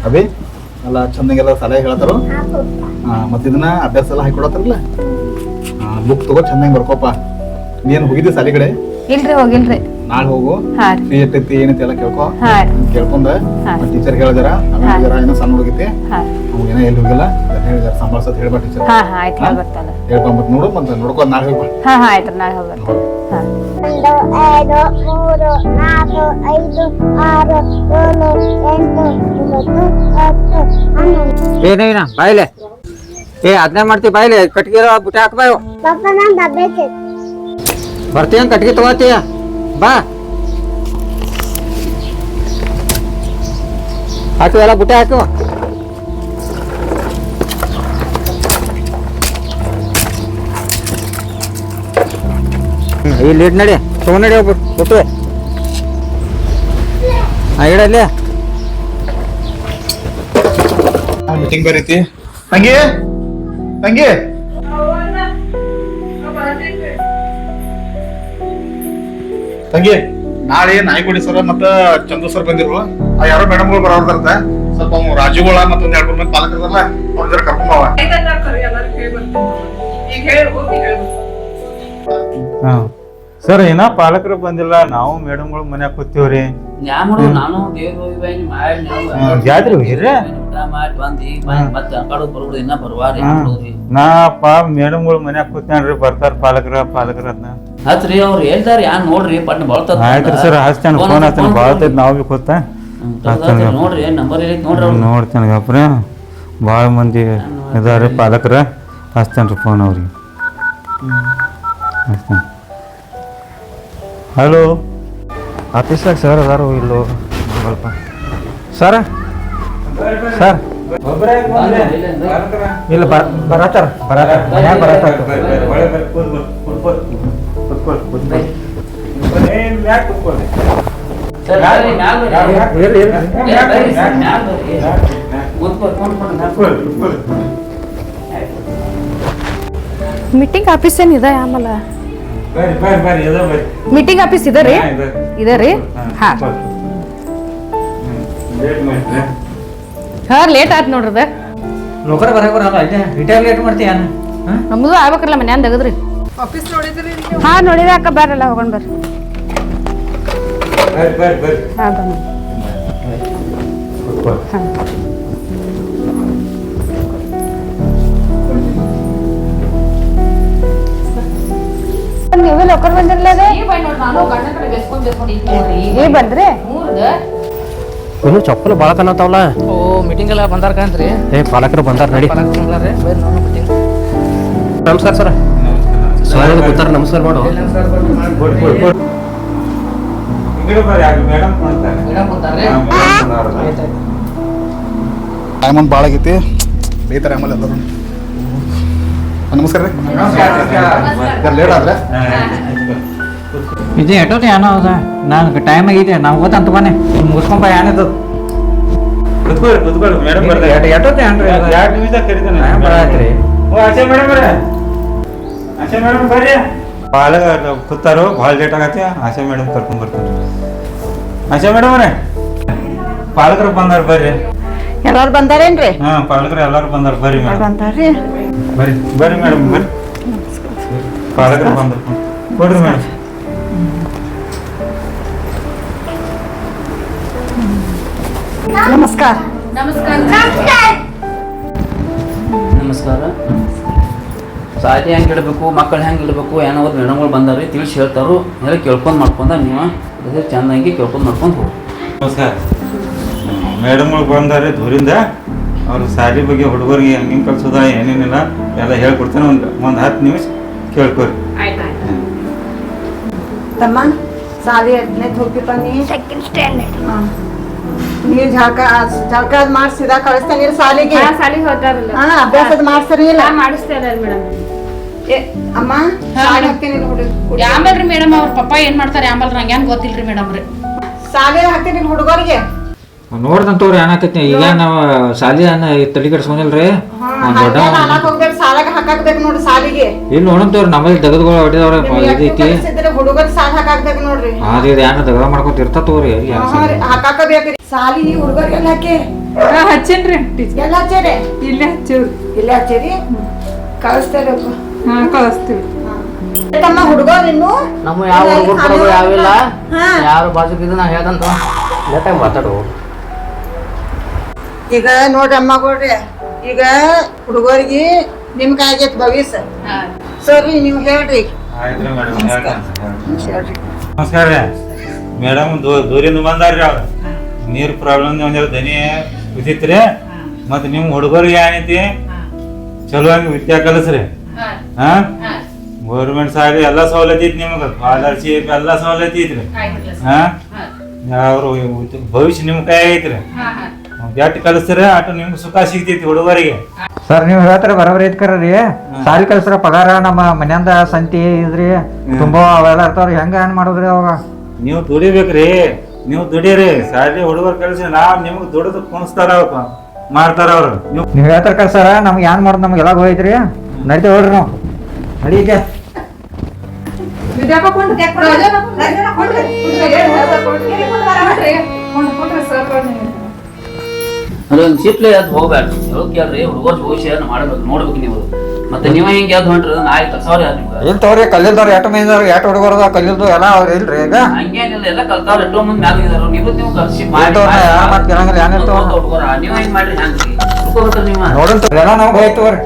ಅಭಿ ಎಲ್ಲ ಚಂದಂಗೆಲ್ಲ ಸಲಹೆ ಹೇಳ್ತಾರೋ. ಮತ್ತೆ ಇದನ್ನ ಅಭ್ಯಾಸ ಎಲ್ಲ ಹಾಕೊಡತ್ತಾರಲ್ಲ, ಬುಕ್ ತಗೋ ಚಂದಂಗೆ ಬರ್ಕೋಪ. ನೀನ್ ಹೋಗಿದ್ದಿ ಸಾಲಿ ಕಡೆ? ಇಲ್ರಿ ಹೋಗಿಲ್ರಿ. ನಾಳೆ ಹೋಗು, ಫ್ರೀ ಇರ್ತೈತಿ ಏನೈತಿ ಎಲ್ಲ ಕೇಳ್ಕೊ. ಕೇಳ್ಕೊಂಡ ಟೀಚರ್ ಹೇಳಿದಾರ ಏನೋ ಸಣ್ಣ ಹುಡುಗೈತಿ ಏನೋ ಎಲ್ಲಿ ಹೋಗಿಲ್ಲ ಹೇಳಿದಾರ ಸಂಭಾಳ್ಸತ್ ಹೇಳ್ಬಾ ಟೀಚರ್. ಹೇಳ್ಕೊಂಬತ್ ನೋಡು ಮತ್ತೆ ನೋಡ್ಕೊಂಡ್ ನಾಳೆ ಹೋಗ್ಬಾ. ಆಯ್ತು ನಾಳೆ ಹೋಗ್ಬರ್ತೀನಿ. 1 2 3 4 5 6 7 8 9 10 ಏನೇನ ಬಾಯ್ಲೆ ಅದನ್ನೇ ಮಾಡ್ತೀವಿ ಬಾಯ್ಲೆ ಕಟ್ಗಿರೋ ಬುಟ್ಟಿ ಹಾಕ್ಬಾಯು ಬರ್ತೀಯ ಕಟ್ಗಿ ತಗೋತೀಯ ಬಾ ಹಾಕು ಎಲ್ಲ ಬುಟ್ಟಿ ಹಾಕು ಇಲ್ಲಿ ಇಡ್ ನಡಿ ತಗೊಂಡ್ ನಡಿ ಹೋಗ್ಬಿಟ್ಟು ಕೊಟ್ಟು ಇಡಲ್ಲಿ ಮೀಟಿಂಗ್ ಬರೀತಿ ತಂಗಿ ತಂಗಿ ತಂಗಿ ನಾಳೆ ನಾಯ್ಕೋಡಿ ಸರ್ ಮತ್ತ ಚಂದು ಸರ್ ಬಂದಿರು ಯಾರೋ ಮೇಡಮ್ಗಳು ಬರೋರ್ದಾರ್ದ ಸ್ವಲ್ಪ ಅವ್ನು ರಾಜುಗಳ ಮತ್ತೊಂದ್ 2-3 ಮಂದಿ ಪಾಲಕರಲ್ಲ ಅವ್ರ ಜರ ಕರ್ಕೊಂಡ್ ಸರ್ ಏನ ಪಾಲಕರು ಬಂದಿಲ್ಲ, ನಾವು ಮೇಡಮ್ಗಳು ಮನ್ಯಾಗ ಕೂತೀವ್ರಿ. ಜಾತ್ರೆ ಹೋಗಿರ್ರಿ? ನಾಪ ಮೇಡಮ್ಗಳು ಮನ್ಯಾಗ ಕೂತ್ರಿ ಬರ್ತಾರ ಪಾಲಕರ ಅದನ್ನ ಹತ್ರಿ ಅವ್ರು ಹೇಳ್ತಾರ ಯಾನ್ ನೋಡ್ರಿ ಪಟ್ಟ ಬಳತ ಆಯ್ತ್ರಿ ಸರ್ ಹಚ್ತಾನ ಫೋನ್ ಹಚ್ತಾನ ಬಾಳ್ತೈತಿ ನಾವ್ ಬಿ ಕೂತ ನೋಡ್ರಿ ನಂಬರ್ ನೋಡ್ರಿ ನೋಡ್ತಾನ ಗಪ್ರ ಭಾಳ ಮಂದಿ ಇದಾರೆ ಪಾಲಕರ ಹಚ್ತಾನ್ರಿ ಫೋನ್ ಅವ್ರಿಗೆ. ಹಲೋ ಆಫೀಸಾಗ ಸರ್ ಅದಾರು ಇಲ್ಲೋ ಸ್ವಲ್ಪ ಸರ ಸರ್ ಇಲ್ಲ ಬರತ್ತಾರ ಮನ್ಯಾಗ ಬರತ್ತಾರ ಮೀಟಿಂಗ್ ಆಫೀಸ್ ಏನಿದೆ ಆಮೇಲೆ ಮೀಟಿಂಗ್ ಆಫೀಸ್ ಇದೆ ರೀ ಇದೆ ರೀ ಹಾ ಲೇಟ್ ಆಯ್ತು ನೋಡ್ರದ ನೌಕರ ಬರಕ್ ಬರಲ್ಲ ರಿಟೈರ್ ಲೇಟ್ ಮಾಡ್ತೀಯ ನಮ್ದು ಆಗ್ಬೇಕಲ್ಲ ಮನ್ಯಾನ್ ತೆಗದ್ರಿ ಹಾ ನೋಡಿದ ಅಕ್ಕ ಬರ್ರಲ್ಲ ಹೋಗೋಣ ಬರ್ರಿ ಹಾ ಬನ್ನಿ ನೀವೇ ಲೋಕರ್ ಬಂದಿರ್ಲ ಬಂದ್ರಿ ಇನ್ನು ಚಪ್ಪಲು ಭಾಳ ಕಾಣತಾವಲ್ಲ. ಓ ಮೀಟಿಂಗ್ ಎಲ್ಲ ಬಂದಾರ ಕಾಣ್ತ್ರಿ. ಪಾಲಕರು ಬಂದಾರ ನಡಿ. ನಮಸ್ಕಾರ ಸರ್. ಸ್ವಾಗತ ಕೂತಾರ ನಮಸ್ಕಾರ ಮಾಡು. ಟೈಮ್ ಒಂದು ಭಾಳ ಆಗೈತಿ ಬೇಯ್ತಾರೆ ಆಮೇಲೆ ಎಲ್ಲರೂ. ನಮಸ್ಕಾರ ರೀ. ಲೇಟ್ ಆದ್ರೆ ಇದು ಎಷ್ಟೊತ್ತು ಏನೋ ಅದ ನಾನು ಟೈಮ್ ಆಗೈತೆ ನಾವು ಓದ್ತಾನೆ ತಗೋನೆ ಮುಗಿಸ್ಕೊಂಬ ಏನಿದ್ದು ಮೇಡಮ್ ಎಷ್ಟೊತ್ತು ಏನ್ರಿ 2 ನಿಮಿಷ ಕರೀತಾನೆ ಬರತ್ರಿ ಆಚೆ ಮೇಡಮ್ ಆಚೆ ಮೇಡಮ್ ಬರ್ರಿ ಭಾಳ ಕೂತಾರೋ ಭಾಳ ಲೇಟ್ ಆಗತ್ತೆ. ಆಶಾ ಮೇಡಮ್ ಕರ್ಕೊಂಡ್ ಬರ್ತಾರೆ. ಆಶಾ ಮೇಡಮ್ ಅವರೇ ಪಾಲಕರು ಬಂದಾರ ಬರ್ರಿ. ಎಲ್ಲಾರು ಬಂದಾರೇನ್ರಿ? ಹಾ ಪಾಲಕರು ಎಲ್ಲಾರು ಬಂದಾರ ಬರ್ರಿ ಮೇಡಮ್. ಬಂದಾರ್ರಿ. ಬರ್ರಿ ಬರ್ರಿ ಮೇಡಮ್ ಬರ್ರಿ. ಪಾಲಕರು ಬಂದ್ರು ಕೊಡ್ರಿ ಮೇಡಮ್. ನಮಸ್ಕಾರ. ನಮಸ್ಕಾರ. ಸಾಲಿ ಹೆಂಗೆ ಇಡಬೇಕು, ಮಕ್ಕಳು ಹೆಂಗೆ ಇಡಬೇಕು, ಏನೋ ಒಂದು ಮೇಡಮ್ಗಳು ಬಂದಾರಿ ತಿಳಿಸಿ ಹೇಳ್ತಾರೋ ಎಲ್ಲ ಕೇಳ್ಕೊಂಡು ಮಾಡ್ಕೊಂಡ ನೀವು ಅದೇ ಚೆನ್ನಾಗಿ ಕೇಳ್ಕೊಂಡು ಮಾಡ್ಕೊಂಡು ಹೋಗಿ. ನಮಸ್ಕಾರ. ಮೇಡಮ್ಗಳು ಬಂದಾರೆ ದೂರಿಂದ. ಅವ್ರು ಶಾಲೆ ಬಗ್ಗೆ ಹುಡುಗರಿಗೆ ಹೆಂಗೆ ಕಲ್ಸೋದ ಏನೇನಿಲ್ಲ ಎಲ್ಲ ಹೇಳ್ಕೊಡ್ತಾನೆ. ಒಂದು 10 ನಿಮಿಷ ಕೇಳ್ಕೊರಿ. ತಮ್ಮ ಸಾಲಿ 8ನೇದು ಹೋಗ್ತಿಪ್ಪ ನೀ? Second standard. ನೀವು ಜಳಕ ಮಾಡಿಸಿದ ಕಳಿಸ್ತಾನೆ ಸಾಲಿಗೆ. ಸಾಲಿಗೆ ಹೋದ್ರಲ್ಲ ಅಭ್ಯಾಸದ ಮಾಡ್ಸ್ತಾರಿ ಇಲ್ಲ? ಮಾಡಿಸ್ತೇನೆ ಮೇಡಮ್. ಅಮ್ಮ ಸಾಲಿ ಹಾಕ್ತೀನಿ ಹುಡುಗ. ಆಮೇಲ್ರಿ ಮೇಡಮ್ ಅವ್ರ ಪಪ್ಪ ಏನ್ ಮಾಡ್ತಾರೆ ಆಮೇಲೆ ನಂಗೆ ಏನ್ ಗೊತ್ತಿಲ್ರಿ ಮೇಡಮ್ ರೀ. ಸಾಲಿ ಹಾಕ್ತೀನಿ ಹುಡುಗರಿಗೆ. ನೋಡ್ದಂತವ್ರಿ ಏನಾಕೈತಿ ಈಗ ನಾವು ಶಾಲಿ ತಲೆ ಕೆಡ್ಸ್ಕೊಂಡಿಲ್ರಿ. ಒಂದ್ ದೊಡ್ಡ ಹೋಗ್ಬೇಕು ಸಾಲಾಗ ಹಾಕಾಕ್ಬೇಕು ನೋಡ್ರಿ ಸಾಲಿಗೆ. ಇಲ್ಲಿ ನೋಡಂತವ್ರಿ ನಮ್ಮಲ್ಲಿ ದಗದ್ಗಳು ಹೊಡಿದವ್ರ ಇದೈತಿ. ಹುಡುಗರ ಸಾಲಿ ಹಾಕಾಕ್ಬೇಕು ನೋಡ್ರಿ. ಅದೇ ಏನ ದಗದ ಮಾಡ್ಕೊತ ಇರ್ತಾವ್ರಿ. ಹಾಕಾಕಬೇಕ್ರಿ ಸಾಲಿ ಹುಡುಗರಿಗೆಲ್ಲ ಹಾಕಿ ಹಚ್ಚೇನ್ರಿ ಎಲ್ಲ ಹಚ್ಚೇರಿ. ಇಲ್ಲೇ ಹಚ್ಚೇವ್ರಿ. ಇಲ್ಲೇ ಹಚ್ಚೇರಿ ಕಳಿಸ್ತೇರಪ್ಪ. ಕಳಿಸ್ತೀವಿ. ತಮ್ಮ ಹುಡುಗರು ಇನ್ನು ನಮ್ಮ ಯಾವ ಹುಡುಗರು ಯಾವಿಲ್ಲ ಯಾರು ಬಾಜುಕಿದ್ದು ನಾ ಹೇಳ್ದಂತ ಲೇಟಾಗಿ ಮಾತಾಡು. ಈಗ ನೋಡ್ರಿ ಅಮ್ಮಗಳ್ರಿ, ಈಗ ಹುಡುಗರಿಗೆ ನಿಮ್ ಕಾಯ್ಗೈತಿ ಭವಿಷ್ಯ. ಸರಿ ನೀವು ಹೇಳ್ರಿ. ಆಯ್ತ್ರಿ ಮೇಡಮ್. ನಮಸ್ಕಾರ ರೀ ಮೇಡಮ್. ದೂರಿಂದ ಬಂದಾರ್ರಿ ಅವ್ರು. ನೀರು ಪ್ರಾಬ್ಲಮ್ ಒಂದೆರಡು ದನಿ ಬಿದ್ದಿತ್ರಿ. ಮತ್ತು ನಿಮ್ಮ ಹುಡುಗರಿಗೆ ಏನೈತಿ ಚಲೋಂಗಿ ವಿದ್ಯಾ ಕಲಿಸ್ರಿ. ಹಾ ಗೌರ್ಮೆಂಟ್ ಸಾಲಿ ಎಲ್ಲ ಸವಲತ್ತು ಐತಿ ನಿಮ್ಗೆ. ಸ್ಕಾಲರ್ಶಿಪ್ ಎಲ್ಲ ಸವಲತ್ತು ಐತ್ರಿ. ಹಾ ಅವ್ರು ಭವಿಷ್ಯ ನಿಮ್ಮ ಕೈ ಐತ್ರಿ. ಎಷ್ಟು ಕಲಿಸ್ತಾರೆ ಅಷ್ಟು ನಿಮ್ಗೆ ಸುಖ ಸಿಗ್ತೈತಿ ಹುಡುಗರಿಗೆ. ಸರ್ ನೀವು ಹೇಳ್ತಾರ ಬರೋಬ್ರಿ ಐತ್ಕರ್ರಿ. ಸಾಲಿ ಕಲ್ಸ್ರ ಪಗಾರ ನಮ್ಮ ಮನ್ಯಾಂದ ಸಂತಿ ಇದ್ರಿ ತುಂಬಾ ಅವೆಲ್ಲ ಇರ್ತಾವ್ರಿ. ಹೆಂಗ ಏನ್ ಮಾಡೋದ್ರಿ ಅವಾಗ? ನೀವು ದುಡಿಬೇಕ್ರಿ. ನೀವು ದುಡೀರಿ. ಸಾಲಿ ಹುಡುಗರು ಕಲಿಸಿ ನಾವ್ ನಿಮ್ಗೆ ದುಡಿದು ಕುಣಿಸ್ತಾರ ಮಾಡ್ತಾರ ಅವ್ರು. ನೀವ್ ಹೇಳ್ತಾರ ಕಲ್ಸಾರ ನಮ್ಗೆ ಏನ್ ಮಾಡೋದು ನಮ್ಗೆ ಎಲ್ಲ ಹೋಯ್ತ್ರಿ. ನಡಿತೇವೆ ಹೇಳ್ರಿ ನಾವು ನಡೀತೆ. ಅದೊಂದು ಸಿಪ್ಲೆ ಅದು ಹೋಗ್ಬೇಡ್ರಿ. ಹೇಳೋದ್ ಕೇಳ್ರಿ. ಹುಡುಗರ ಭವಿಷ್ಯ ಮಾಡ್ಬೇಕು ನೋಡ್ಬೇಕು ನೀವು. ಮತ್ತೆ ನೀವ ಹಿಂಗೆ ಯಾವ್ದು ಹೊಂಟ್ರಿ ನಾಯಿ ಕಲ್ಸವ್ರಿ ಯಾರು ನಿಮ್ಗೆ? ಏನ್ ತಗೋರಿ ಕಲ್ಲಿಲ್ದವ್ರು ಎಟ್ಟು ಮಂದಿ ಎಟ್ಟು ಹುಡುಗರದ ಕಲ್ಲಿಲ್ದು ಎಲ್ಲ ಅವ್ರು ಇಲ್ರಿ. ಈಗ ಹಂಗೇನಿಲ್ಲ ಎಲ್ಲ ಕಲ್ತಾವ್ರ ಎಷ್ಟೋ ಮಂದಿ ಮ್ಯಾಲ ಇದಾರ. ನೀವು ಕಲ್ಸಿ ಮಾಡಿ ಮತ್ ಕೇಳಂಗಿಲ್ಲ ಏನಿರ್ತಾವ ಹುಡುಗರ ನೀವ್ ಹೆಂಗ್ ಮಾಡ್ರಿ ಹಂಗ್ರಿ ಹುಡ್ಕೋಬೇಕ್ರಿ ನೀವು. ನೋಡಂತ ಎಲ್ಲ ನಮ್ಗೆ ಹೋಯ್ತವ್ರಿ.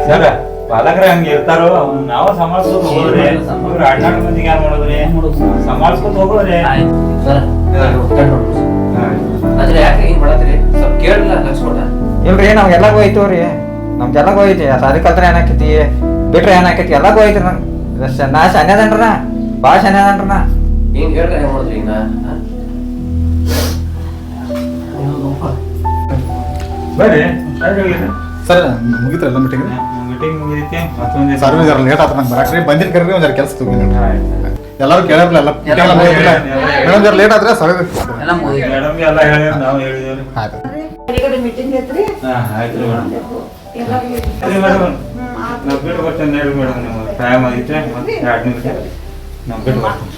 ಸರ್ ಪಾಲಕರ ಹಂಗ ಇರ್ತಾರೋ ನಾವು ಸಂಭಾಳ್ಸ್ಕೊತ ಹೋಗೋದ್ರಿ. ಅಡ್ನಾಡ್ ಮಂದಿಗೆ ಏನ್ ಮಾಡೋದ್ರಿ? ಸಂಭಾಳ್ಸ್ಕೊತ ಹೋಗೋದ್ರಿ. ಆದ್ರೆ ಯಾಕೆ ಹಿಂಗ್ ಮಾಡತ್ರಿ? ಸ್ವಲ್ಪ ಕೇಳಲ್ಲ ಕಲ್ಸ್ಕೊಡ. ಇಲ್ರಿ ನಮ್ಗೆಲ್ಲ ಹೋಯ್ತವ್ರಿ. ನಮ್ಗೆಲ್ಲ ಹೋಯ್ತಿ. ಸಾಲಿ ಕಲ್ತ್ರ ಏನಾಕೈತಿ ಬಿಟ್ರೆ ಏನಾಕೈತಿ ಎಲ್ಲ ಹೋಯ್ತ್ರಿ. ನಂಗೆ ನಾ ಶಾನ್ಯದನ್ರ ಭಾಳ ಶಾನ್ಯದನ್ರ ನಾ. ಹಿಂಗ್ ಹೇಳ್ತಾರೆ ಹೆಂಗ್ ಮಾಡೋದ್ರಿ ಹಿಂಗ? ಬರ್ರಿ ಸರ್ ಮುಗಿತ್ರಲ್ಲ ಮೀಟಿಂಗ್? ಮೀಟಿಂಗ್ ಮುಗಿದೈತಿ. ಮತ್ತೊಂದು ಸರ್ವೆ ಜರ ಲೇಟ್ ಆತ ನಂಗೆ ಬರಾಕ್ರಿ. ಬಂದಿನ ಕರ್ರಿ ಒಂದ್ ಜರ ಕೆಲಸ ತಗೊಂಡಿ ಎಲ್ಲರೂ ಕೇಳಲ್ಲ. ಮೇಡಮ್ ಜರ ಲೇಟ್ ಆದ್ರೆ ಸರ್ವೆ ಎಲ್ಲ ಮುಗಿದ ಮೇಡಮ್ಗೆ ಎಲ್ಲ ಹೇಳಿ ನಾವು ಹೇಳಿದೇವ್ರಿ. ಆಯ್ತು. ಮೀಟಿಂಗ್ ಐತ್ರಿ. ಆಯ್ತು ರೀ ಮೇಡಮ್. ಮೇಡಮ್ ನಾವು ಬಿಟ್ಟು ಬರ್ತೇನೆ ಹೇಳಿ ಮೇಡಮ್. ನೀವು ಟೈಮ್ ಆಗಿತ್ತೆ ಮತ್ತೆ 2 ನಿಮಿಷ ನಾವು ಬಿಟ್ಟು ಬರ್ತೀನಿ.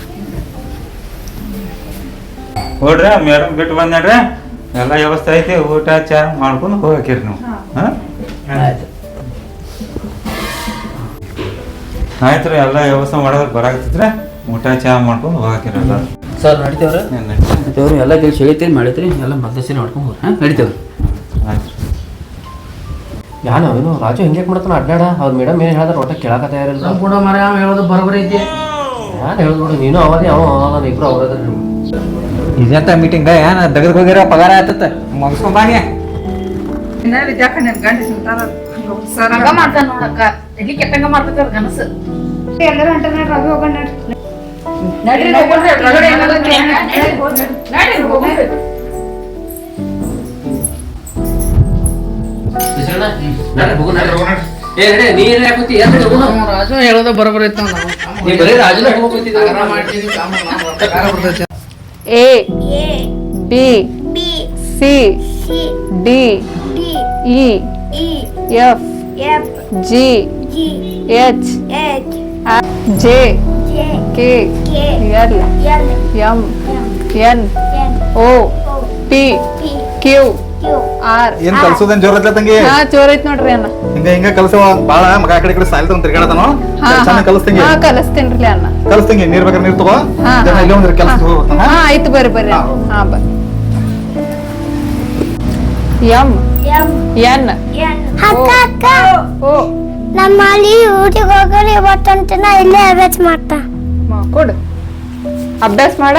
ನೋಡ್ರಿ ಮೇಡಮ್ ಬಿಟ್ಟು ಬಂದ್ರಿ. ಎಲ್ಲ ವ್ಯವಸ್ಥೆ ಐತಿ. ಊಟ ಚಾ ಮಾಡ್ಕೊಂಡು ಹೋಗಕ್ಕಿರಿ ನೀವು. ಹಾಂ ಆಯ್ತು ರೀ. ಎಲ್ಲ ವ್ಯವಸ್ಥೆ ಮಾಡೋದಕ್ಕೆ ಬರಾಕತ್ತಿದ್ರೆ ಊಟ ಚಾ ಮಾಡ್ಕೊಂಡು ಹೋಗಕ್ಕಿರಿ ಎಲ್ಲ. ಸರ್ ನಡಿತೇವ್ರಿ. ನಡಿತೇವ್ರಿ. ಎಲ್ಲ ಕೆಲಸ ಹೇಳಿತ್ರಿ ಮಾಡಿತ್ರಿ ಎಲ್ಲ ಮಧ್ಯಸ್ಥಿ ಮಾಡ್ಕೊಂಡು ಹೋಗ್ರಿ. ಹಾಂ ನಡಿತೇವ್ರಿ. ಆಯ್ತು ಯಾನು ಅವನು ರಾಜು ಹಿಂಗೆ ಮಾಡ್ತಾನ ಅಡ್ಡಾಡ. ಅವ್ರ ಮೇಡಮ್ ಏನು ಹೇಳ್ದಾರ ಒಟ್ಟ ಕೇಳಾಕ ತಯಾರಿಲ್ಲ. ನಮ್ಮ ಕೂಡ ಮರ ಹೇಳೋದು ಬರೋಬರಿ ಐತಿ. ಯಾರು ಹೇಳೋದು ನೋಡಿ ನೀನು ಅವಧಿ ಅವ ಇಬ್ರು ಅವರದ್ರ. ಇದಂತ ಮೀಟಿಂಗ್ ಏನ್ ದಗದ್ ಹೋಗಿರೋ ಪಗಾರ ಆಯ್ತತ್ತ ಮುಗಿಸ್ಕೊಂಬಾನಿ. ಹಂಗ ಮಾಡ್ತಾನ ನೋಡಕ್ಕ. ಎಲ್ಲಿ ಕೆಟ್ಟಂಗ ಮಾಡ್ತೈತಿ ಅವ್ರ ಕನಸು. ಎಲ್ಲರೂ ಹೊಂಟಾರ ನೋಡ್ರಿ. ಅಭಿ ಹೋಗೋಣ ನಡ್ರಿ. ನಡ್ರಿ ಹೋಗೋಣ. ಏ ನಡೆ, ನೀ ಏನ್ ಹಾಕೋತಿ? ಎದ್ದು ಹೋಗು. ರಾಜು ಹೇಳೋದು ಬರೋಬ್ಬರ ಇತ್ತು ನೀ ಬರೀ ರಾಜನ ಹೋಗ್ತಿದ್ದೆ. A B C D E F G H J K L M N O P Q R. ಏನ್ ಕಲ್ಸೋದೇನ್ ಜೋರ್ ಐತ್ಲ ತಂಗಿ? ಹಾ ಜೋರ್ ಐತ್ ನೋಡ್ರಿ ಅಣ್ಣ. ಹಿಂಗ ಕಲ್ಸವ ಬಾಳ ಮಗ ಆ ಕಡೆ ಈ ಕಡೆ ಸಾಲಿ ತಗೊಂಡ್ ತಿರ್ಗಾಡತಾನೋ ಚೆನ್ನಾಗಿ ಕಲಿಸ್ತಂಗಿ. ಹಾ ಕಲಿಸ್ತೇನ್ರಿ ಅಣ್ಣ. ಕಲಿಸ್ತಂಗಿ. ನೀರ್ ಬೇಕಾದ್ರೆ ನೀರ್ ತಗೋ. ಹಾ, ಜನ ಇಲ್ಲೇ ಒಂದ್ರ ಕೆಲಸ ಹೋಗ್ತಾನ. ಹಾ ಆಯ್ತು ಬರ್ರಿ ಬರ್ರಿ. ಹಾ ಬರ್ರಿ. ಎಂ ಎನ್ ಅಕ್ಕ ಅಕ್ಕ ಓ ನಮ್ಮಲ್ಲಿ ಊಟಿಗೆ ಹೋಗೋರು ಇವತ್ತಂತನ ಇಲ್ಲೇ ಅಭ್ಯಾಸ ಮಾಡ್ತಾ. ಕೊಡು ಅಭ್ಯಾಸ ಮಾಡ.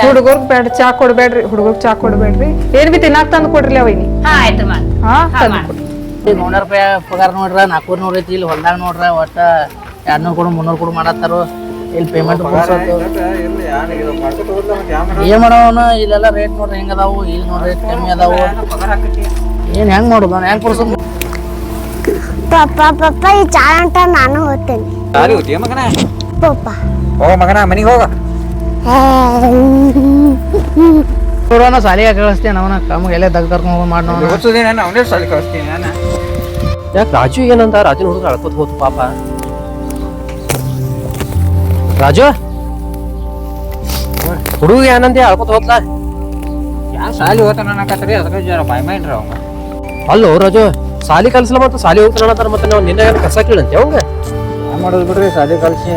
ಹುಡುಗರ್ಗ್ ಬೇಡ ಚಾ ಕೊಡ್ಬೇಡ್ರಿ. ಹುಡುಗರ್ಗ್ ಚಾ ಕೊಡ್ಬೇಡ್ರಿ. ಏನ್ ಬಿ ತಿನ್ನಾಕ್ ತಂದು ಕೊಡ್ರಿ ಅವೈನಿ. ಹಾ ತಂದ್ ಕೊಡ್ರಿ. 100 ರೂಪಾಯಿ ಪಗಾರ ನೋಡ್ರ 400 ಐತಿ. ಇಲ್ಲಿ ಹೊಲ್ದಾಗ ನೋಡ್ರ ಒಟ್ಟ 200 ಕೊಡು 300 ಕೊಡು ಮಾಡತ್ತಾರು. ಇಲ್ಲಿ ಪೇಮೆಂಟ್ ಏನ್ ಮಾಡವನ ಇಲ್ಲೆಲ್ಲ ರೇಟ್ ನೋಡ್ರಿ ಹೆಂಗ ಅದಾವು. ಇಲ್ಲಿ ನೋಡ್ರಿ ರೇಟ್ ಕಮ್ಮಿ ಅದಾವು. ಏನ್ ಹೆಂಗ್ ಮಾಡುದು ಹೆಂಗ್ ಕೊಡ್ಸೋದು? ಪಪ್ಪ ಈ ಚಾ ಅಂತ ನಾನು ಹೋಗ್ತೇನೆ. ಸಾಲಿ ಹೋಗ್ತೀಯ ಮಗನ? ಪಪ್ಪ ಹೋಗ ಮಗನ ಮನಿಗೆ ಹೋಗ. ನೋಡೋಣ ಸಾಲಿಗೆ ಕಳಿಸ್ತೇನೆ ಅವನ ಕಮ್ಗೆ ಎಲ್ಲೇ ದಗ್ ಕರ್ಕೊಂಡ್ ಹೋಗಿ ಮಾಡಿ ನೋಡೋಣ. ನಾನು ಅವನೇ ಸಾಲಿ ಕಳಿಸ್ತೀನಿ ನಾನು. ಯಾಕೆ ರಾಜು ಏನಂತ? ರಾಜನ ಹುಡುಗ ಅಳ್ಕೋತ ಹೋತು ಪಾಪ. ರಾಜು ಹುಡುಗ ಏನಂತೆ ಅಳ್ಕೋತ ಹೋತ್ಲಾ? ಯಾ ಸಾಲಿ ಹೋಗ್ತಾನ ಅನ್ನಕತ್ರಿ ಅದಕ್ಕೆ ಜರ ಬಾಯ್ ಮೈಂಡ್ರಿ ಅವ. ಅಲ್ಲೋ ರಾಜು, ಸಾಲಿ ಕಲ್ಸಲ್ಲ ಮತ್ತೆ ಸಾಲಿ ಹೋಗ್ತಾನ ಮತ್ತೆ ನಾವು ನಿನ್ನ ಕಸ ಕೇಳಂತೆ ಅವಂಗ. ಏನ್ ಮಾಡೋದು ಬಿಡ್ರಿ, ಸಾಲಿ ಕಲ್ಸಿ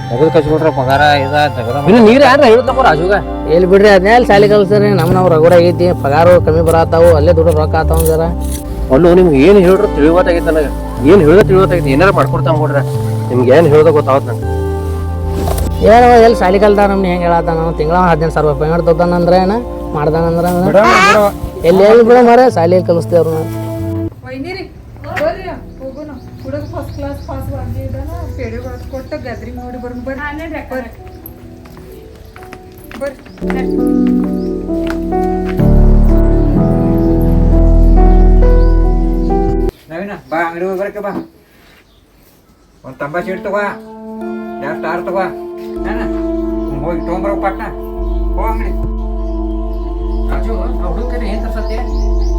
ತೆಗೆದು ಕಚ್ಬಿಟ್ರ ಪಗಾರ ಇದ ತೆಗೆದ. ಇನ್ನು ನೀರು ಯಾರ ಹೇಳ್ತಪ್ಪ ರಾಜುಗ? ಎಲ್ಲಿ ಬಿಡ್ರಿ ಅದನ್ನೇ ಅಲ್ಲಿ ಸಾಲಿ ಕಲ್ಸ್ರಿ. ನಾವು ರಗಡ ಆಗೈತಿ. ಪಗಾರು ಕಮ್ಮಿ ಬರತ್ತಾವು. ಅಲ್ಲೇ ದುಡ್ಡು ರೊಕ್ಕ ಆತಾವ ಜರ. ಅಲ್ಲೋ ನಿಮ್ಗೆ ಏನು ಹೇಳ್ರ ತಿಳಿವತ್ತಾಗೈತೆ ನನಗೆ. ಏನು ಹೇಳ್ದ ತಿಳಿವತ್ತಾಗೈತಿ. ಏನಾರ ಮಾಡ್ಕೊಡ್ತಾ ನೋಡ್ರಿ. ನಿಮ್ಗೆ ಏನು ಹೇಳ್ದ ಗೊತ್ತಾವತ್ ನಂಗೆ. ಏನವ ಎಲ್ಲಿ ಸಾಲಿ ಕಲ್ತ ನಮ್ಗೆ ಹೆಂಗೆ ಹೇಳತ್ತಾನ? ತಿಂಗಳ 15,000 ರೂಪಾಯಿ ಪೇಮೆಂಟ್ ತೊಗೊತಾನಂದ್ರೆ ಏನ ಮಾಡ್ದಾನಂದ್ರ ಎಲ್ಲಿ ಬಿಡ ಮರ ಸಾಲಿ ಕಲಿಸ್ತೇವ್ರು ನಾವು. ಹುಡುಗ ಫಸ್ಟ್ ಕ್ಲಾಸ್ ಪಾಸ್ ಆಗಿದ್ದಾನ. ಪೇಡೆ ಕೊಟ್ಟು ಗದ್ರಿಂಗ್ ನೋಡಿ ಬರ್ರಿ ಬರ್ರಿ. ನವೀನ ಬಾ ಅಂಗಡಿ ಹೋಗಿ ಬರಕ್ಕೆ ಬಾ. ಒಂದು ತಂಬಾ ಸೀಟ್ ತಗೋ, 2 ಸ್ಟಾರ್ ತಗೋ. ಹೋಗಿ ತೊಗೊಂಬರೋ ಪಟ್ನ ಹೋಗ ಅಂಗಡಿ. ರಾಜು ಹುಡುಗ ಕಡೆ ಏನ್ ತರ್ಸತ್ತೆ?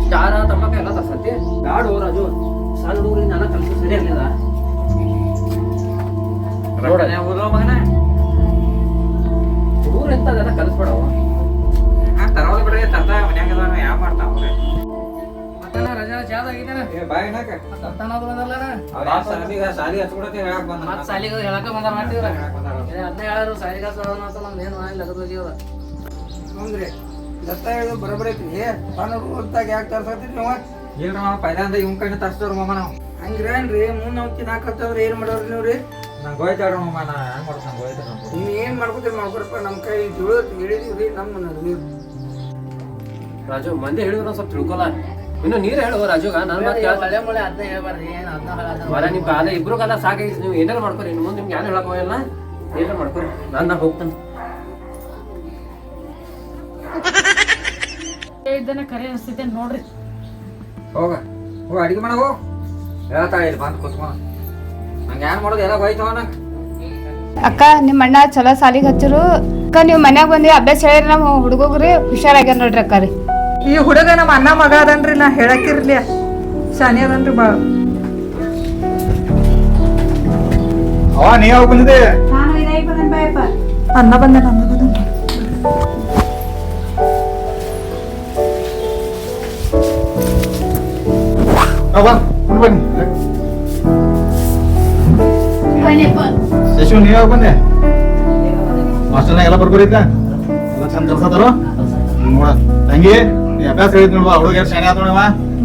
ಸ್ಟಾರ ತಂಬಾಕ ಎಲ್ಲ ತರ್ಸತ್ತೆ. ಬ್ಯಾಡು ರಾಜು, ಸಣ್ಣ ಹುಡುಗರಿಗೆ ನಾನು ಕಲ್ಸ ಸರಿ ಆಗ್ಲಿಲ್ಲ. ಮಗನ ಹುಡುಗರು ಎಂತ ಅದೆಲ್ಲ ಕಲಿಸ್ಬೇಡವ. ತರೋದು ಬಿಡ್ರಿ, ತರ್ತ ಮನ್ಯಾಗ ಅದಾನ ಯಾವ ಮಾಡ್ತಾವ ಅವ್ರೆ. ಬಾಯ್ ಸಾಲಿ ಹಚ್ಬಿಡತ್ತೆ ಹೇಳಕ್ ಬಂದ. ಸಾಲಿಗೆ ಹೇಳಕ ಬಂದಾರ ಮಾಡ್ತೀವ್ರ. ಅದನ್ನ ಹೇಳರು ಸಾಲಿ ಕಲ್ಸ ನಮ್ದೇನು ಹಂಗ್ರಿ ದತ್ತ ಹೇಳೋದು ಬರೋಬ್ಬರ ಐತಿ. ಹೊಲ್ತಾಗ ಯಾಕೆ ತರ್ಸತ್ತೀರಿ ನೀವು? ಇಲ್ರಿ ನಾವು ಪೈಲಾಂದ ಇವ್ನ ಕಡೆ ತರ್ಸ್ತವ್ರ ಮಾಮ ನಾವು. ಹಂಗ್ರೇನ್ರಿ ಮುಂದ್ ನಾವು ತಿನ್ನಾಕತ್ತವ್ರ ಏನ್ ಮಾಡೋರಿ ನೀವ್ರಿ? ನಂಗೆ ಗೋಯ್ತಾಡ್ರಿ ಮಾಮ, ನಾ ಹೆಂಗ್ ಮಾಡ್ತಾನೆ ಗೋಯ್ತಾರ. ನೀವ್ ಏನ್ ಮಾಡ್ಕೊತೀರಿ ಮಾಡ್ಕೊರಪ್ಪ. ನಮ್ ಕೈ ಹೇಳಿದೀವ್ರಿ ನೀವು. ರಾಜು ಮಂದಿ ಹೇಳಿದ್ರು ಸ್ವಲ್ಪ ತಿಳ್ಕೊಲ್ಲ. ಇನ್ನು ನೀರು ಹೇಳುವ ರಾಜುಗ. ನಾನು ಒಳ್ಳೆ ಮಳೆ ಅದನ್ನ ಹೇಳ್ಬಾರ್ರಿ. ಏನ್ ಅದನ್ನ ನಿಮ್ ಕಾಲ ಇಬ್ರು ಕಾಲ ಸಾಕಾಗಿತ್ತು. ನೀವು ಏನಾರು ಮಾಡ್ಕೊರಿ. ಇನ್ನು ಮುಂದೆ ನಿಮ್ಗೆ ಏನು ಹೇಳಕ್ ಹೋಗಲ್ಲ. ಏನಾರು ಮಾಡ್ಕೊರಿ. ನಾನು ಹೋಗ್ತಾನೆ. ಇದನ್ನ ಕರೆ ಅನ್ಸ್ತೈತೆ ನೋಡ್ರಿ. ಹೋಗ ಹೋಗ ಅಡಿಗೆ ಮಾಡ ಹೋಗ. ಹೇಳ್ತಾಳೆ ಇಲ್ಲಿ ಬಂದು ಕೂತ್ಕೊ. ನಂಗೆ ಏನ್ ಮಾಡೋದು ಎಲ್ಲ ಹೋಯ್ತವ ನಂಗೆ. ಅಕ್ಕ ನಿಮ್ಮ ಅಣ್ಣ ಚಲೋ ಸಾಲಿಗೆ ಹಚ್ಚರು. ಅಕ್ಕ ನೀವು ಮನ್ಯಾಗ ಬಂದಿ ಅಭ್ಯಾಸ ಹೇಳಿರಿ. ನಮ್ಮ ಹುಡುಗೋಗ್ರಿ ಹುಷಾರಾಗ್ಯಾರ ನೋಡ್ರಿ ಅಕ್ಕ ರೀ. ಈ ಹುಡುಗ ನಮ್ಮ ಅಣ್ಣ ಮಗ ಅದನ್ರಿ. ನಾ ಹೇಳಕ್ಕಿರ್ಲಿ ಶಾನಿ ಅದನ್ರಿ ಬಾಳ. ಅವ ನೀ ಯಾವಾಗ ಬಂದಿದೆ? ಅನ್ನ ಬಂದ ಯಶು ನೀ ಯಾವಾಗ ಬಂದೆ? ಹಾಸ್ಟೆಲ್ನಾಗ ಎಲ್ಲ ಬರ್ಬರಿತ ಎಲ್ಲ ಚಂದ ಕಲ್ಸತ್ತಾರ ನೋಡ ತಂಗಿ. ನೀ ಅಭ್ಯಾಸ ಹೇಳಿದ್ ನೋಡುವ ಹುಡುಗ ಶಾನೆ ಆತ ನೋಡವ.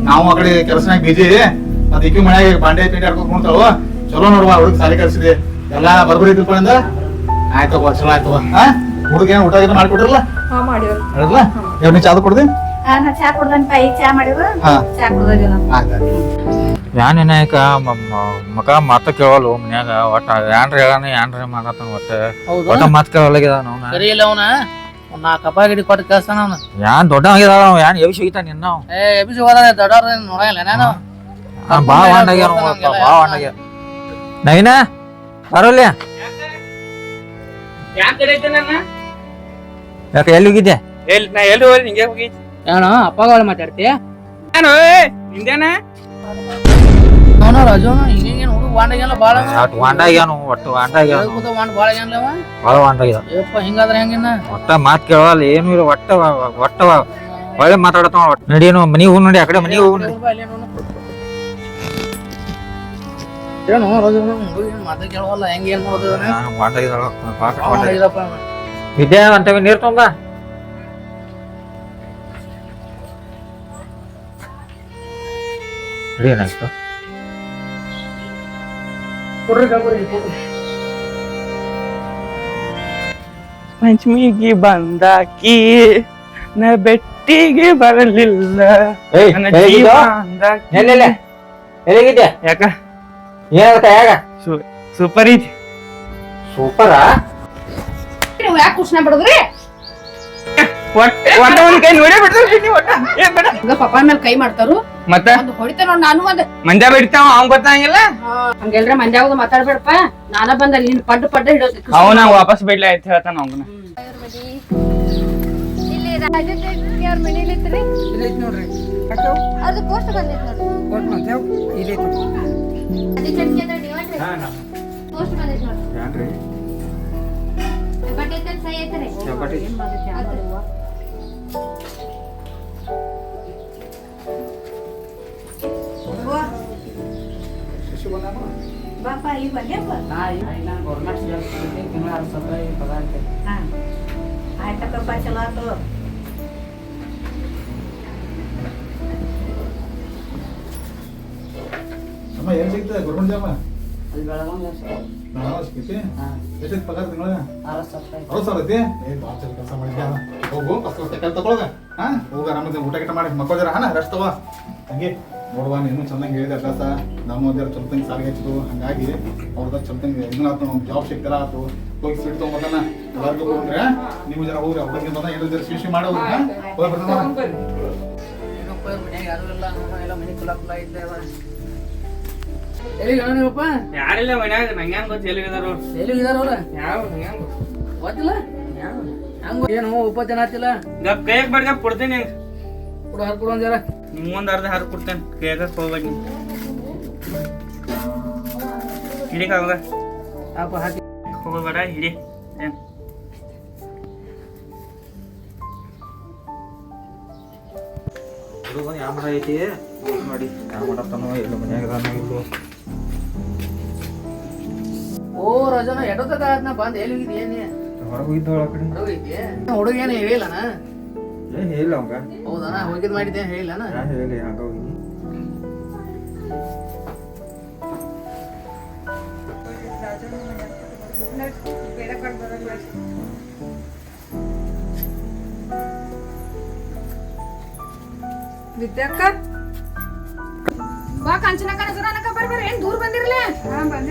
ನಾವು ಆ ಕಡೆ ಕೆಲಸನಾಗ ಬಿಜಿ ಮತ್ ಇಕ್ಕಿ ಮನ್ಯಾಗ ಬಾಂಡೆ ಪೇಂಡೆ ಹಾಡ್ಕೊಂಡ್ ಕುಂತಾವ. ಚಲೋ ನೋಡುವ ಹುಡುಗ ಸಾಲಿ ಕಲ್ಸಿದೆ ಎಲ್ಲಾ ಬರ್ಬರಿ ಇದ್ರಪ್ಪ ಅಂದ. ಆಯ್ತವ ಚಲೋ ಆಯ್ತವ. ಹುಡುಗ ಏನ್ ಊಟ ಗಿಟ ಮಾಡ್ಕೊಟ್ರಲ್ಲ? ಹೇಳಿದ್ಲ ನೀ ಚಾದ ಕೊಡ್ದಿ? ಚಾ ಕುಡ್ದನ್ಪ ಈಗ ಚಾ ಮಾಡಿದ್ರು. ಚಾ ಕುಡ್ದಿಲ್ಲ. ಯಾನೇನಾಯ್ಕ ಮಗ ಮಾತ ಕೇಳಲ್ಲ ಮನ್ಯಾಗ. ಒಟ್ಟ ಏನ್ರ ಹೇಳಾನ ಏನ್ರ ಮಾಡತ್ತಾನ. ಒಟ್ಟ ಮಾತ್ ಕೇಳಲಾಗ್ಯದ ನಾವು. ಸರಿ ಇಲ್ಲ ಅವನ ಒಂದ್ 4 ಕಪ್ಪ ಗಿಡಿ ಕೊಟ್ಟು ಕಳ್ಸ್ತಾನ ಅವ್ನು. ಯಾನ್ ದೊಡ್ಡ ಆಗಿದಾವ ಅವ ಯಾನ್ ಎಬ್ಸಿ ಹೋಗಿತಾನ ನಿನ್ನ ಅವ. ಎಬ್ಬಿಸಿ ಹೋದ ದೊಡ್ಡವ್ರ ನೋಡಂಗಿಲ್ಲ ನಾನು. ಬಾ ವಾಂಡಾಗ್ಯಾನ ಬಾ ವಾಂಡಾಗ್ಯ ನವೀನ ಬರೋಲ್ಲ ಯಾಕೆ ಎಲ್ಲಿ ಹೋಗಿದ್ದೆ? ಏನೋ ಅಪ್ಪಗಳು ಮಾತಾಡ್ತೀಯ? ಅವನು ರಾಜು ಹಿಂಗೇನು ಹುಡುಗ ವಾಂಡಾಗ್ಯಾನ ಬಾಳ ವಾಂಡಾಗ್ಯಾನು ಒಟ್ಟು ವಾಂಡಾಗ್ಯಾನ ಬಾಳ ಆಗ್ಯಾನಲ್ಲವ ಬಾಳ ವಾಂಡಾಗ್ಯಾನ. ಯಪ್ಪ ಹಿಂಗಾದ್ರೆ ಹೆಂಗಿನ್ನ ಒಟ್ಟ ಮಾತ್ ಕೇಳವಲ್ಲ ಏನು ಇಲ್ಲ ಒಟ್ಟ ಒಳ್ಳೆ ಮಾತಾಡತಾವ. ನಡಿಯೇನು ಮನಿಗೆ ಹೋಗಿ ನೋಡಿ ಆ ಕಡೆ ಮನಿಗೆ ಹೋಗಿ ನೋಡಿ. ಏನು ರಾಜು ಹುಡುಗ ಮಾತಾ ಕೇಳವಲ್ಲ ಹೆಂಗ ಏನ್ ವಾಂಡಾಗಿದಾಳ ವಿದ್ಯಾ ಅಂತವ ನೀರ್ ತೊಂಬ ಏನಾಯ್ತು? ಪಂಚಮಿಗೆ ಬಂದಾಕಿ ನ ಬೆಟ್ಟಿಗೆ ಬರಲಿಲ್ಲ ನನ್ನ ಜೀವ ಅಂದಾಕಿ. ಎಲ್ಲಿಗಿದ್ದೆ? ಯಾಕ ಏನಾಗತ್ತ ಯಾಗ ಸೂಪರ್ ಐತಿ. ಸೂಪರಾ? ನೀವು ಯಾಕೆ ಕುಷ್ಣ ಬಿಡುದ್ರಿ? ಒಟ್ಟ ಒಂದ್ ಕೈ ನೋಡೇ ಬಿಡ್ತಾರ ಈಗ ಪಪ್ಪನ ಮೇಲೆ ಕೈ ಮಾಡ್ತಾರು ಮತ್ತ ಒಂದು ಹೊಡಿತ ನೋಡ್ ನಾನು ಒಂದ್ ಮಂಜಾ ಬಿಡ್ತಾವ ಅವ್ನ್ ಗೊತ್ತಾಗಿಲ್ಲ. ಹಂಗೆಲ್ರ ಮಂದ್ಯಾವ್ದು ಮಾತಾಡ್ಬೇಡಪ್ಪ. ನಾನ ಬಂದ ಅಲ್ಲಿ ಪಡ್ಡು ಹಿಡೋದು ಅವನ ವಾಪಸ್ ಬಿಡ್ಲ ಆಯ್ತು ಹೇಳ್ತಾನ ಅವನ. ಇಲ್ಲಿ ರಾಜಕೀಯ ಮನೇಲಿ ಇತ್ರಿ ನೋಡ್ರಿ ಅದು ಪೋಸ್ಟ್ ಬಂದಿತ್ತು ನೋಡಿ ಪೋಸ್ಟ್ ಬಂದಿತ್ತು ನೋಡಿ ಬಟ್ ಐತೆ ಸೈ ಐತ್ರಿ ಬಾಪ ಈ ಬಂದ್ಯಪ್ಪ ಆಯ್ತಕ್ಕಪ್ಪ ಚಲೋ ಆತು. ಅಮ್ಮ ಏನ್ ಸಿಗ್ತದೆ ಗೌರ್ಮೆಂಟ್ ಜಾಬ್? ಸಿಕ್ಕೈತಿ. ಎಷ್ಟೈತಿ ಪಗಾರ ತಿಂಗಳ? 60,000 ಐತಿ. ಭಾಳ ಚಲೋ ಕೆಲಸ ಮಾಡಿದ್ಯಾ. ಹೋಗು ಫಸ್ಟ್ ಕೆಲಸ ತಗೊಳಗ. ಹೋಗ ಆರಾಮದ ಊಟ ಗಿಟ ಮಾಡಿ ಮಕ್ಕಳ ಹಣ ರೆಸ್ಟ್ ತಗೋ. ಹಂಗೆ ನೋಡುವ ನೀನು ಚೆನ್ನಾಗಿ ಹೇಳಿದೆ ಅಭ್ಯಾಸ. ನಮ್ಮ ಚಲೋತಂಗೆ ಸಾಲಿಗೆ ಹಚ್ಚಿದ್ರು ಹಂಗಾಗಿ ಅವ್ರದ ಚಲೋತಂಗೆ ಇದನ್ನಾತು ನಮ್ಗೆ ಜಾಬ್ ಸಿಗ್ತಾರ ಆತು. ಹೋಗಿ ಸ್ವೀಟ್ ತೊಗೊಂಬರ್ತಾನ ಎಲ್ಲರಿಗೂ ಹೋಗ್ರೆ ನೀವು ಜರ ಹೋಗ್ರಿ ಅವ್ರಿಗೆ ಬಂದ ಏನಾದ್ರು ಜರ ಸ್ವೀಟ್ ಮಾಡೋದು ಹೋಗಿ ಬರ್ತಾನ. ಯಾರು ಇಲ್ಲ ಎಲ್ಲ ಮನೆ ಕುಲ ಕುಲ ಇದ್ದೇವ. ಎಲ್ಲಿಗೆ ನೀವಪ್ಪ? ಯಾರಿಲ್ಲ ಮನ್ಯಾಗ ನಂಗ್ಯಾನ್ ಗೊತ್ತ ಎಲ್ಲಿಗಿದಾರ ಅವ್ರು. ಎಲ್ಲಿಗಿದಾರ ಅವ್ರ? ಯಾವ ನಂಗ್ಯಾನ್ ಗೊತ್ತಿಲ್ಲ ಹಂಗ ಏನು ಉಪಜನ ಆತಿಲ್ಲ. ಗಪ್ ಕೈಯಾಗ ಬಡ್ಗ ಕೊಡ್ತೇನೆ ಕೊಡು ಹರ್ ಕೊಡು ಒಂದ್ಯಾರ ನಿಮ್ಗೊಂದು ಅರ್ಧ ಹಾರು ಕೊಡ್ತೇನೆ ಕೈಯಾಗ ಹೋಗ್ಬೇಡಿ ಹಿಡಿಕ ಅವಾಗ ಅಪ್ಪ ಹಾಕಿ ಹೋಗ್ಬೇಡ ಹಿಡಿ ಏನ್ ಹುಡುಗನ ಯಾವ ಮರ ಐತಿ ನೋಡಿ ಯಾವ ಮಾಡತ್ತಾನೋ ಎಲ್ಲ ಮನ್ಯಾಗ ಇಲ್ಲು. ಓ ರಾಜನ ಎಡೋತಕ ನಾ ಬಂದ್ ಎಲ್ಲಿ ಹೋಗಿದ್ದಿ ಏನಿ ಹೊರಗೆ ಹೋಗಿದ್ದವಳ ಕಡೆ ಹೋಗಿದ್ದಿ ಹುಡುಗ ಏನು ಹೇಳಿಲ್ಲನ? ಏನ್ ಹೇಳಿಲ್ಲ ಅವಂಗ. ಹೌದನ ಹೋಗಿದ್ ಮಾಡಿದ್ದೆ ಹೇಳಿಲ್ಲನ? ಹೇಳಿ ಹಂಗ ಹೋಗಿದ್ನಿ. ವಿದ್ಯಾಕ್ಕ ಬಾ ಕಾಂಚನಕ್ಕ ನಜರಾನಕ್ಕ ಬರ್ಬರ್ ಏನ್ ದೂರ ಬಂದಿರಲ್ಲ?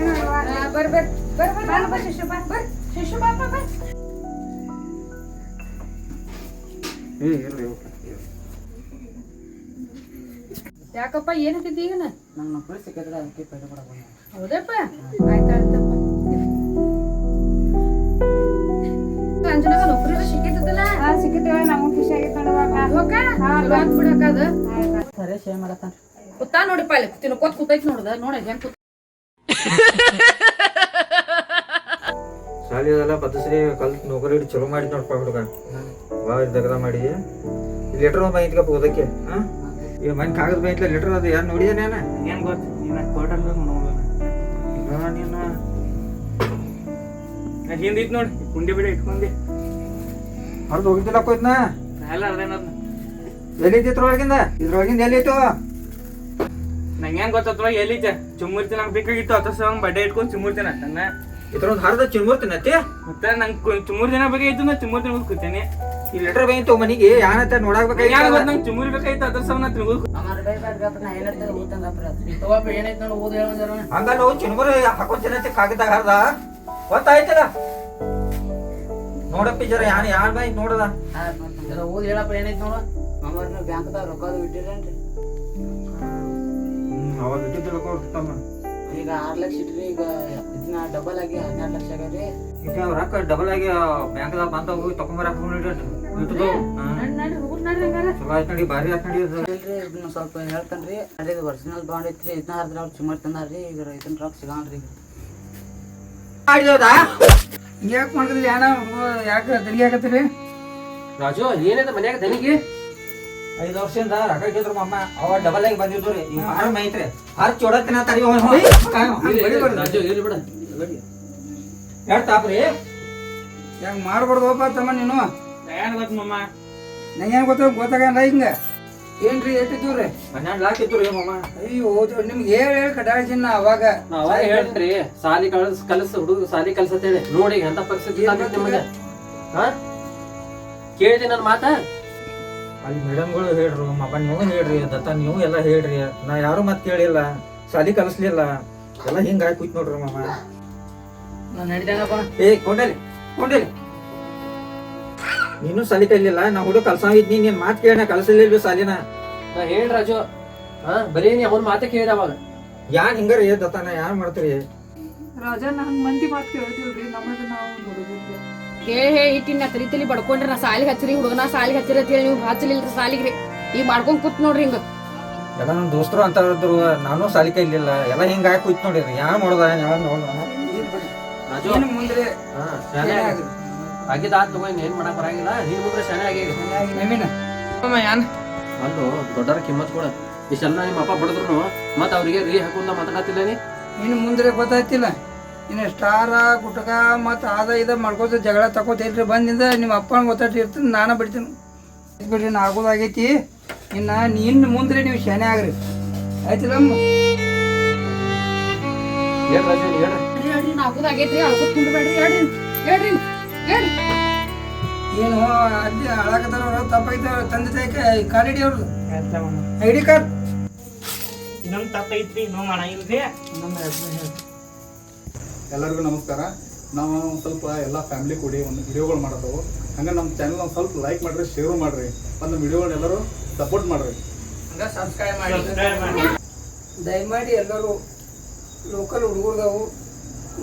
ಬರ್ಬರ್ ಶಿಶು ಬಾ ಬರ್ ಶಿಶು ಬಾ ಬಾ ಯಾಕಪ್ಪ ಏನ್ ಹತ್ತಿದ್ದಿ ಈಗ? ನನ್ನ ನೌಕರಿ ಸಿಕ್ಕಿದ್ರೆ ಅದಕ್ಕೆ ಪೈದ ಕೊಡಕ್ಕೆ ಹೌದಪ್ಪ ಆಯ್ತಾಯ್ತಪ್ಪ. ಕಾಂಚನಕ್ಕ ನೌಕರಿ ಸಿಕ್ಕಿತ್ತಲ್ಲ? ಸಿಕ್ಕಿತ್ತವ ನಮಗ್ ಖುಷಿ ಆಗಿತ್ತು ನೋಡವ್ವ. ಹೋಗ ಬಾತ್ ಬಿಡಕದ ಸರಿ ಶೇ ಮಾಡತ್ತಾನ ಕುತ್ತಾ ನೋಡಿಪ್ಪ ಅಲ್ಲಿ ತಿನ್ಕೋತ್ ಕೂತೈತಿ ನೋಡ್ದ ನೋಡ ಹೆಂಗ್ ಕೂತ ಶಾಲಿ ಅದೆಲ್ಲ ಬದಸ್ರಿ ಕಲ್ತ್ ನೌಕರಿ ಹಿಡಿ ಚಲೋ ಮಾಡಿದ್ ನೋಡ್ಪ ಹುಡುಗ ಭಾಳ ದಗದ ಮಾಡಿ ಲೆಟರ್ ಬೈತ್ಕ ಓದಕ್ಕೆ ಈಗ ಮನೆ ಕಾಗದ ಬೈತ್ಲ ಲೆಟರ್ ಅದು ಯಾರು ನೋಡಿದ ನಾನು ಏನ್ ಗೊತ್ತ ನೀನ ಕೋಟಲ್ ನೋಡ್ಬೇಕು ನೀನು ಹಿಂದಿತ್ ನೋಡಿ ಕುಂಡಿ ಬಿಡಿ ಇಟ್ಕೊಂಡಿ ಹೊರದು ಹೋಗಿದ್ದಿಲ್ಲ ಕೊಯ್ತನ ಎಲ್ಲ ಅದೇನದ ಎಲ್ಲಿದ್ದಿತ್ರೊಳಗಿಂದ ಇದ್ರೊಳಗಿಂದ ಎಲ್ಲಿತ್ತು ನಂಗೇನ್ ಗೊತ್ತತ್ರ ಎಲ್ಲಿದ್ದ ಚುಮ್ಮೂರ್ತಿ ನಂಗೆ ಬೇಕಾಗಿತ್ತು ಅತ್ತ ಸಲ ಬಡ್ಡೆ ಇಟ್ಕೊಂಡು ಚುಮ್ಮೂರ್ತಿನ ನನ್ನ ಇದ್ರೊಂದು ಹರ್ದ ಚಿನ್ಮೂರ್ತಿನತ್ತೆ ಮತ್ತೆ ನಂಗೆ ಚುಮ್ಮೂರ್ ದಿನ ಬೇಕಾಗಿತ್ತು ನಾ ಚುಮ್ಮೂರ್ ದಿನ ಕೂತೇನೆ ಈ ಲೆಟರ್ ಬೈತು ಮನಿಗೆ ಯಾನತ್ತ ನೋಡಾಕ್ಬೇಕಾಗಿತ್ತು ನಂಗೆ ಚುಮ್ಮೂರ್ ಬೇಕಾಗಿತ್ತು ಅದ್ರ ಸಲ ನಾ ತಿಳ್ಕೊ ಏನೈತೆ ನೋಡಿ ಓದ್ ಹೇಳ ಹಂಗ ನಾವು ಚಿನ್ಮೂರ್ ಹಾಕೊಂಡ್ ಕಾಗದ ಹರ್ದ ಗೊತ್ತಾಯ್ತಲ್ಲ ನೋಡಪ್ಪ ಜರ ಯಾರ್ ಬೈ ನೋಡದ ಓದಿ ಹೇಳಪ್ಪ ಏನೈತಿ ನೋಡು ಮಾಮಾರ್ ನೀವು ಬ್ಯಾಂಕ್ದಾಗ ರೊಕ್ಕ ಅದು ಇಟ್ಟಿರೇನ್ರಿ ಅವಾಗ ಇಟ್ಟಿದ್ದಿಲ್ಲ ಕೊಡ್ತಮ್ಮ ಈಗ 6 ಲಕ್ಷ ಇಟ್ರಿ ಈಗ ಇದನ್ನ ಡಬಲ್ ಆಗಿ 12 ಲಕ್ಷ ಆಗ್ಯಾವ್ರಿ ಈಗ ರೊಕ್ಕ ಡಬಲ್ ಆಗಿ ಬ್ಯಾಂಕ್ದಾಗ ಬಂದ ಹೋಗಿ ತಕೊಂಬರಕ್ ಇಟ್ಟದು ಚಲೋ ಆಯ್ತು ನೋಡಿ ಭಾರಿ ಆಯ್ತು ನೋಡಿ ಇಲ್ರಿ ಇದನ್ನ ಸ್ವಲ್ಪ ಹೇಳ್ತಾನ್ರಿ ಅದೇ ಒರಿಜಿನಲ್ ಬಾಂಡ್ ಐತ್ರಿ ಇದನ್ನ ಹರಿದ್ರೆ ಅವ್ರು ಚುಮ್ಮರ್ ತಂದಾರ್ರಿ ಈಗ ಇದನ್ನ ರೊಕ್ಕ ಸಿಗಲ್ರಿ ಈಗ ಮಾಡಿದೌದಾ ಯಾಕೆ ಮಾಡ್ತಿದ್ರಿ ಯಾನ ಯಾಕೆ ದನಿಗೆ ಹಾಕತ್ತೀರಿ ರಾಜು ಏನೈತೆ ಮನ್ಯಾಗ ದನಿಗೆ 5 ವರ್ಷದಿಂದ ರೊಕ್ಕ ಇಟ್ಟಿದ್ರು ಮಮ್ಮ ಅವ ಡಬಲ್ ಆಗಿ ಬಂದಿದ್ರು ರೀ ಈಗ ಮಾರ ಮೈತ್ರಿ ಹರ್ ಚೋಡತ್ತಿನ ತಡಿ ರಾಜು ಇರ್ಲಿ ಬಿಡ ಹೇಳ್ತಾಪ್ರಿ ಯಾಕೆ ಮಾಡ್ಬಾರ್ದಪ್ಪ ತಮ್ಮ ನೀನು ಏನ್ ಗೊತ್ತ ಮಮ್ಮ ನಂಗೇನು ಗೊತ್ತಾಗಲ್ಲ ಹಿಂಗ ಏನ್ರಿ ಎಷ್ಟಿದ್ದೀವ್ರಿ 12 ಲಕ್ಷ ಇತ್ತು ರೀ ಮಮ್ಮ ಅಯ್ಯೋ ನಿಮ್ಗೆ ಹೇಳಿ ಕಡಾಯಿಸಿನ ಅವಾಗ ಅವಾಗ ಹೇಳ್ರಿ ಸಾಲಿ ಕಲಸ ಹುಡುಗ ಸಾಲಿ ಕಲ್ಸತ್ತೇಳಿ ನೋಡಿ ಎಂತ ಪರಿಸ್ಥಿತಿ ಆಗೈತೆ ನಿಮಗೆ ಹಾ ಕೇಳಿದೆ ನನ್ನ ಮಾತ ಅಲ್ಲಿ ಮೇಡಮ್ಗಳು ಹೇಳ್ರು ಮಮ್ಮ ನೀವು ಹೇಳ್ರಿ ದತ್ತ ನೀವು ಎಲ್ಲ ಹೇಳ್ರಿ ನಾ ಯಾರು ಮತ್ ಕೇಳಿಲ್ಲ ಸಾಲಿ ಕಲಿಸ್ಲಿಲ್ಲ ಎಲ್ಲ ಹಿಂಗ ಆಗಿ ಕೂತ್ ನೋಡ್ರಿ ಮಮ್ಮ ನಾನು ನಡಿದಂಗಪ್ಪ ಏ ಕೊಂಡೇಲಿ ನೀನು ಸಾಲಿ ಕಲಿಲಿಲ್ಲ ನಾ ಹುಡುಗ ಕಲ್ಸಾವಿದ್ನಿ ನೀನ್ ಮಾತ್ ಕೇಳ ಕಲ್ಸಲಿಲ್ವಿ ಸಾಲಿನ ನಾ ಹೇಳಿ ರಾಜು ಹಾ ಬರೀ ನೀ ಅವನ್ ಮಾತ ಕೇಳಿದ ಅವಾಗ ಯಾನ್ ಹಿಂಗಾರಿ ದತ್ತ ನಾ ಯಾರು ಮಾಡ್ತೀರಿ ರಾಜ ನಾನು ಮಂದಿ ಮಾತು ಕೇಳ್ತೀವ್ರಿ ನಮ್ಮದು ನಾವು ನೋಡೋದಿಲ್ಲ ಹೇಳಿ ಇಟ್ಟಿನ ತಲಿ ಬಡ್ಕೊಂಡ್ರಿ ನಾ ಸಾಲಿಗೆ ಹಚ್ಚಿರಿ ಹುಡುಗನ ಸಾಲಿಗೆ ಹಚ್ಚಿರಿ ಅಂತ ಹೇಳಿ ನೀವು ಹಚ್ಚಲಿಲ್ರಿ ಸಾಲಿಗ್ರಿ ಈಗ ಮಾಡ್ಕೊಂಡ್ ಕೂತ್ ನೋಡ್ರಿ ಹಿಂಗ ಎಲ್ಲ ನಮ್ ದೋಸ್ತರು ಅಂತ ಇದ್ರು ನಾನು ಸಾಲಿ ಕಲಿಲಿಲ್ಲ ಎಲ್ಲ ಹಿಂಗ ಆಗಿ ಕೂತ್ ನೋಡಿರಿ ಯಾರು ಮಾಡೋದ ಯಾರು ನೋಡ ರಾಜು ಏನು ಮುಂದೆ ಹಾ ಶಾನೆ ಆಗಿದ ಆತ್ ತಗೋ ಏನ್ ಮಾಡಕ್ ಬರಂಗಿಲ್ಲ ನೀನ್ ಮುಂದ್ರೆ ಶಾನೆ ಆಗಿ ನವೀನ ಯಾನ್ ಅಲ್ಲೋ ದೊಡ್ಡರ ಕಿಮ್ಮತ್ ಕೂಡ ಇಷ್ಟೆಲ್ಲ ನಿಮ್ಮ ಅಪ್ಪ ಬಡದ್ರು ಮತ್ ಅವ್ರಿಗೆ ರೀ ಹಾಕೊಂಡ ಮಾತಾಡತ್ತಿಲ್ಲ ನೀ ಇನ್ನು ಮುಂದೆ ಗೊತ್ತಾಯ್ತಿಲ್ಲ ಇನ್ನು ಸ್ಟಾರ ಗುಟಕ ಮತ್ತು ಇದ ಮಾಡ್ಕೋತ ಜಗಳ ತಗೋತೈತ್ರಿ ಬಂದಿಂದ ನಿಮ್ಮ ಅಪ್ಪನ ಗೊತ್ತಾಯ್ತಿರ್ತೀನಿ ನಾನು ಬಿಡ್ತೀನಿ ಬಿಡ್ರಿ ನಾ ಆಗೋದಾಗೈತಿ ಇನ್ನು ಮುಂದೆ ನೀವು ಶಾನೆ ಆಗ್ರಿ ಆಯ್ತಿಲ್ಲ ಹೇಳ್ ರಾಜು ನೀ ಹೇಳ್ರಿ ಹೇಳ್ರಿ ನಾಗುದಾಗೈತ್ರಿ ಅಳ್ಕೊತ್ ಕುಂಡ್ಬೇಡ್ರಿ ಹೇಳ್ರಿ ಏನು ಅಲ್ಲಿ ಹಾಳಾಕತ್ತಾರ ತಪ್ಪಾಯ್ತ ತಂದೆ ತಾಯಿ ಕಾಲಿಡಿ ಅವ್ರದ್ದು ಐಡಿ ಕಾರ್ಡ್ ಇನ್ನೊಂದು ತಪ್ಪೈತ್ರಿ ನೋ ಮಾಡಂಗಿಲ್ರಿ ಎಲ್ಲರಿಗೂ ನಮಸ್ಕಾರ ನಾವು ಸ್ವಲ್ಪ ಎಲ್ಲ ಫ್ಯಾಮಿಲಿ ಕೂಡಿ ಒಂದು ವಿಡಿಯೋಗಳು ಮಾಡತ್ತವು ಹಂಗೆ ನಮ್ಮ ಚಾನಲ್ ಒಂದು ಸ್ವಲ್ಪ ಲೈಕ್ ಮಾಡಿರಿ ಶೇರು ಮಾಡಿರಿ ಒಂದು ವಿಡಿಯೋಗಳನ್ನ ಎಲ್ಲರೂ ಸಪೋರ್ಟ್ ಮಾಡಿರಿ ಹಂಗ ಸಬ್ಸ್ಕ್ರೈಬ್ ಮಾಡಿ ದಯಮಾಡಿ ಎಲ್ಲರೂ ಲೋಕಲ್ ಹುಡುಗರ್ದವು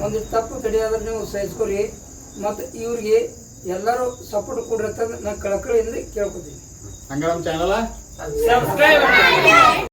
ಒಂದು ತಪ್ಪು ತಡೆಯಾದ್ರೆ ನೀವು ಸಹಿಸ್ಕೊರಿ ಮತ್ತು ಇವ್ರಿಗೆ ಎಲ್ಲರೂ ಸಪೋರ್ಟ್ ಕೊಡ್ರಿ ಅಂತ ನಾನು ಕಳಕಳಿಯಿಂದ ಕೇಳ್ಕೊತೀನಿ ಹಂಗೆ ನಮ್ಮ ಚಾನಲ್